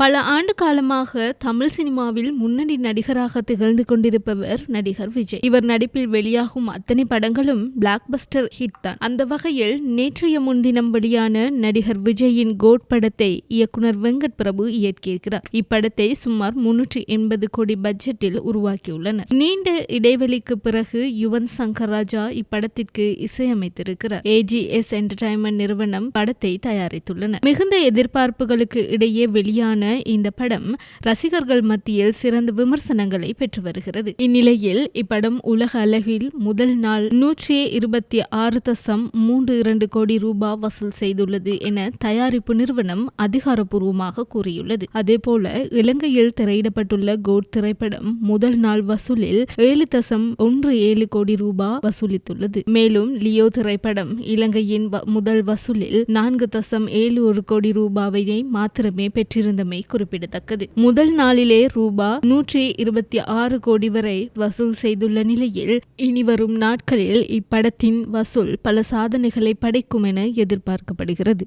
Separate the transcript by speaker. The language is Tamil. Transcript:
Speaker 1: பல ஆண்டு காலமாக தமிழ் சினிமாவில் முன்னணி நடிகராக திகழ்ந்து கொண்டிருப்பவர் நடிகர் விஜய். இவர் நடிப்பில் வெளியாகும் அத்தனை படங்களும் பிளாக் பஸ்டர் ஹிட் தான். அந்த வகையில் நேற்றைய முன்தினம் வெளியான நடிகர் விஜயின் கோட் படத்தை இயக்குனர் வெங்கட் பிரபு இயக்கியிருக்கிறார். இப்படத்தை சுமார் 380 கோடி பட்ஜெட்டில் உருவாக்கியுள்ளனர். நீண்ட இடைவெளிக்கு பிறகு யுவன் சங்கர் ராஜா இப்படத்திற்கு இசையமைத்திருக்கிறார். AGS என்டர்டைன்மெண்ட் நிறுவனம் படத்தை தயாரித்துள்ளனர். மிகுந்த எதிர்பார்ப்புகளுக்கு இடையே வெளியான இந்த படம் ரசிகர்கள் மத்தியில் சிறந்த விமர்சனங்களை பெற்று வருகிறது. இந்நிலையில் இப்படம் உலக அளவில் முதல் நாள் 126.32 கோடி ரூபாய் வசூல் செய்துள்ளது என தயாரிப்பு நிறுவனம் அதிகாரப்பூர்வமாக கூறியுள்ளது. அதேபோல இலங்கையில் திரையிடப்பட்டுள்ள கோட் திரைப்படம் முதல் நாள் வசூலில் 7.17 கோடி ரூபாய் வசூலித்துள்ளது. மேலும் லியோ திரைப்படம் இலங்கையின் முதல் வசூலில் 4.71 கோடி ரூபாயை மாத்திரமே பெற்றிருந்தமை குறிப்பிடத்தக்கது. முதல் நாளிலே ரூபாய் 126 கோடி வரை வசூல் செய்துள்ள நிலையில் இனிவரும் நாட்களில் இப்படத்தின் வசூல் பல சாதனைகளை படைக்கும் என எதிர்பார்க்கப்படுகிறது.